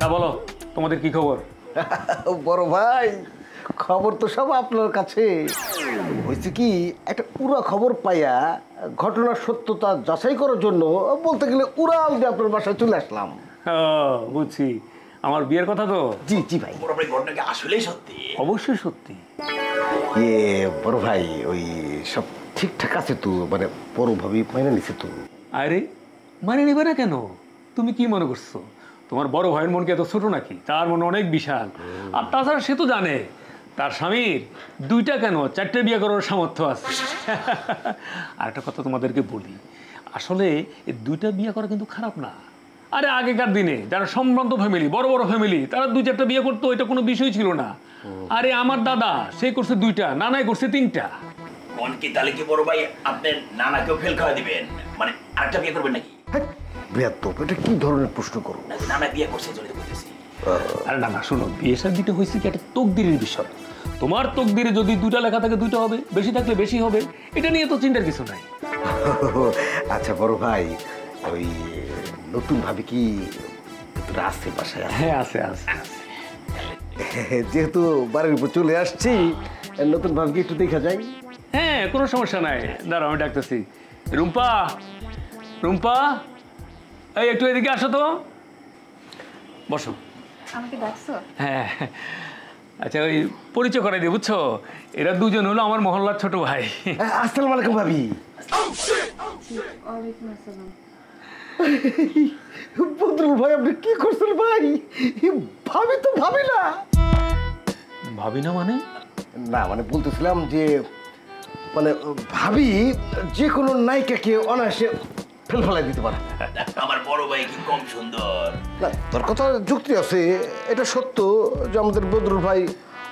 তা বলো তোমাদের কি খবর? বড় ভাই, খবর তো সব আপনার কাছে। হয়েছে কি, একটা পুরো খবর পাইয়া ঘটনার সত্যতা যাচাই করার জন্য বলতে গেলে উড়াল দিয়ে আপনার বাসায় চলে আসলাম। বুঝছি, আমার বিয়ের কথা তো। জি জি ভাই। বড় ভাই ঘটনা কি আসলেই সত্যি? অবশ্যই সত্যি। বড় ভাই, ওই সব ঠিকঠাক আছে তো? মানে বড়ভাবে মাইনে নিছে তো? আরে মানে নিবে না কেন? তুমি কি মনে করছো তোমার বড় ভাইয়ের মন কি এত ছোট নাকি? তার মন অনেক বিশাল। আর তাছাড়া সে তো জানে তার স্বামীর 2টা কেন 4টে বিয়ে করার সামর্থ্য আছে। আর একটা কথা তোমাদেরকে বলি, আসলে এই 2টা বিয়ে করা কিন্তু খারাপ না। আরে আগেকার দিনে যারা সম্ভ্রান্ত ফ্যামিলি, বড় বড় ফ্যামিলি, তারা 2-4টা বিয়ে করতো, এটা কোনো বিষয় ছিল না। আরে আমার দাদা সে করছে 2টা, নানাই করছে 3টা। কোন কি তাহলে কি বড় ভাই আপনার নানাকেও ফেল খাওয়া দিবেন? মানে আরেকটা বিয়ে করবেন নাকি? বেয়াদব, এটা কি ধরনের প্রশ্ন করো? নাকি নানা বিয়ে করছে জন্য বলতেছি। আরে না না, শোনো, বিয়ে শাদীটা হয়েছে কি একটা তকদিরের বিষয়। তোমার তকদিরে যদি 2টা লেখা থাকে 2টা হবে, বেশি থাকলে বেশি হবে, এটা নিয়ে তো চিন্তার কিছু নাই। আচ্ছা বড় ভাই, ওই নতুন ভাবে কি আছে বাসায়? হ্যাঁ আছে আছে। যেহেতু বাড়ির উপর চলে আসছি, নতুন ভাবে কি একটু দেখা যায়? হ্যাঁ কোনো সমস্যা নাই, দাঁড়াও আমি ডাকতেছি। রুম্পা, রুম্পা, এই একটু এদিকে আসো তো, বসো। আমাকে ডাকছো? হ্যাঁ আচ্ছা, ওই পরিচয় করাই দিই, বুঝছো? এরা 2জন হলো আমার মহল্লার ছোট ভাই। আসসালামু আলাইকুম ভাবি। ওয়ালাইকুম আসসালাম। বদরুল ভাই, আপনি কি করছেন ভাই? ভাবি তো ভাবি না। ভাবি না মানে? না মানে বলতেছিলাম যে, মানে ভাবি যে কোনো নায়িকাকে অনায়াসে ফেলাই দিতে পারে। আমার বড় ভাই কি কম সুন্দর? না, তোর কথা যুক্তি আছে, এটা সত্য যে আমাদের বদরুল ভাই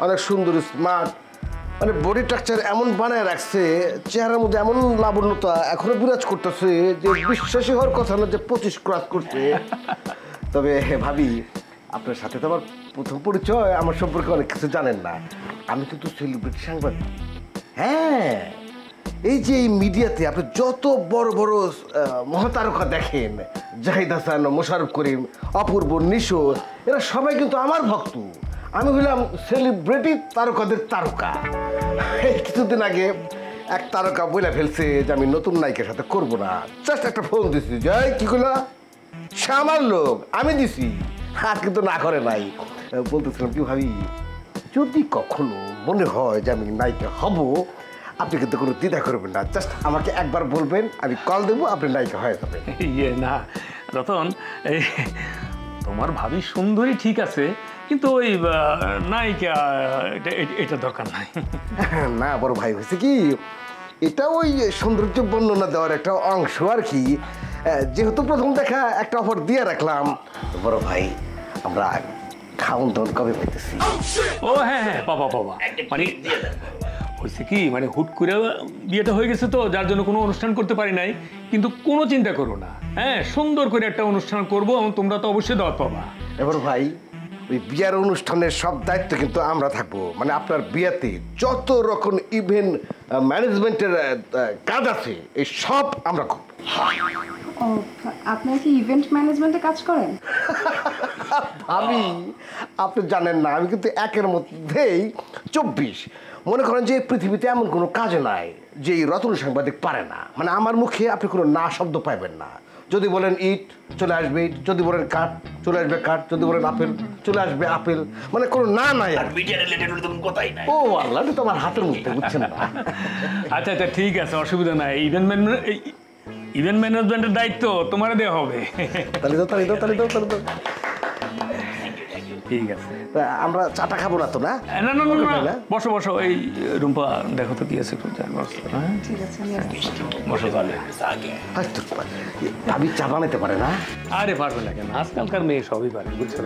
অনেক সুন্দর, স্মার্ট, মানে বডি স্ট্রাকচার এমন বানায় রাখছে, চেহারার মধ্যে এমন লাবণ্যতা এখনো বিরাজ করতেছে যে বিশ্বাসী হওয়ার কথা না যে 25 ক্রস করছে। তবে ভাবি, আপনার সাথে তো আমার প্রথম পরিচয়, আমার সম্পর্কে অনেক কিছু জানেন না। আমি কিন্তু সেলিব্রিটি সাংবাদিক। হ্যাঁ, এই যে এই মিডিয়াতে আপনি যত বড় বড় মহাতারকা দেখেন, জাহিদ হাসান, মোশাররফ করিম, অপূর্ব, নিশো, এরা সবাই কিন্তু আমার ভক্ত। আমি হলাম সেলিব্রিটি তারকাদের তারকা। এই কিছুদিন আগে এক তারকা বলে ফেলছে যে আমি নতুন নায়িকার সাথে করবো না। জাস্ট একটা ফোন দিছি, যাই কি করলা, সে আমার লোক, আমি দিছি, আর কিন্তু না করে নাই। বলতেছিলাম কি ভাবি, যদি কখনো মনে হয় যে আমি নায়িকা হব, আপনি কিন্তু কোনো দ্বিধা করবেন না, জাস্ট আমাকে একবার বলবেন, আমি কল দেবো, আপনি নায়িকা হয়ে যাবেন। ইয়ে না রতন, এই তোমার ভাবি সুন্দরী ঠিক আছে, কিন্তু ওই নায়িকা এটা দরকার নাই। না বড় ভাই, হয়েছে কি, এটা ওই সৌন্দর্য বর্ণনা দেওয়ার একটা অংশ আর কি। যেহেতু প্রথম দেখা একটা অফার দিয়ে রাখলাম, বড় ভাই আমরা খাওন দাওন কবে পাইতেছি? ও হ্যাঁ হ্যাঁ, বাবা বাবা, একটা মানে treat দিয়ে দেন। হয়েছে কি, মানে হুট করে বিয়েটা হয়ে গেছে তো, যার জন্য কোনো অনুষ্ঠান করতে পারি নাই। কিন্তু কোনো চিন্তা করো না, হ্যাঁ সুন্দর করে একটা অনুষ্ঠান করবো এবং তোমরা তো অবশ্যই দাওয়াত পাবা। এবার ভাই, ওই বিয়ের অনুষ্ঠানের সব দায়িত্ব কিন্তু আমরা থাকবো। মানে আপনার বিয়েতে যত রকম ইভেন্ট ম্যানেজমেন্টের কাজ আছে, এই সব আমরা করব। ও, আপনারা কি ইভেন্ট ম্যানেজমেন্টে কাজ করেন? আমি, আপনি জানেন না, আমি কিন্তু একের মধ্যেই 24। মনে করেন যে পৃথিবীতে এমন কোনো কাজ নাই যে এই রতন সাংবাদিক পারে না। মানে আমার মুখে আপনি কোনো না শব্দ পাইবেন না। যদি বলেন ইট, চলে আসবে ইট, যদি বলেন কাঠ, চলে আসবে কাঠ, যদি বলেন আপেল, চলে আসবে আপেল, মানে কোনো না নাই। আর মিডিয়া রিলেটেড হলে তো কোনো কথাই নাই। ও আল্লাহ, এটা তো আমার হাতের মধ্যে, বুঝছেন না? আচ্ছা আচ্ছা ঠিক আছে, অসুবিধা নাই। ইভেন্ট ম্যানেজমেন্টের দায়িত্ব তোমার দেওয়া হবে। তাহলে তো তাহলে তো তাহলে তো তাহলে তো ঠিক আছে, তা আমরা চাটা খাবো না তো? না না না না না, বসো বসো। এই রুম্পা দেখো তো কি আছে একটু, হ্যাঁ ঠিক আছে, আমি আসছি। বসো তাহলে। আগে হয়তো আমি চা বানাইতে পারে না? আরে পারবে না কেন, আজকালকার মেয়ে সবই পারে, বুঝছো?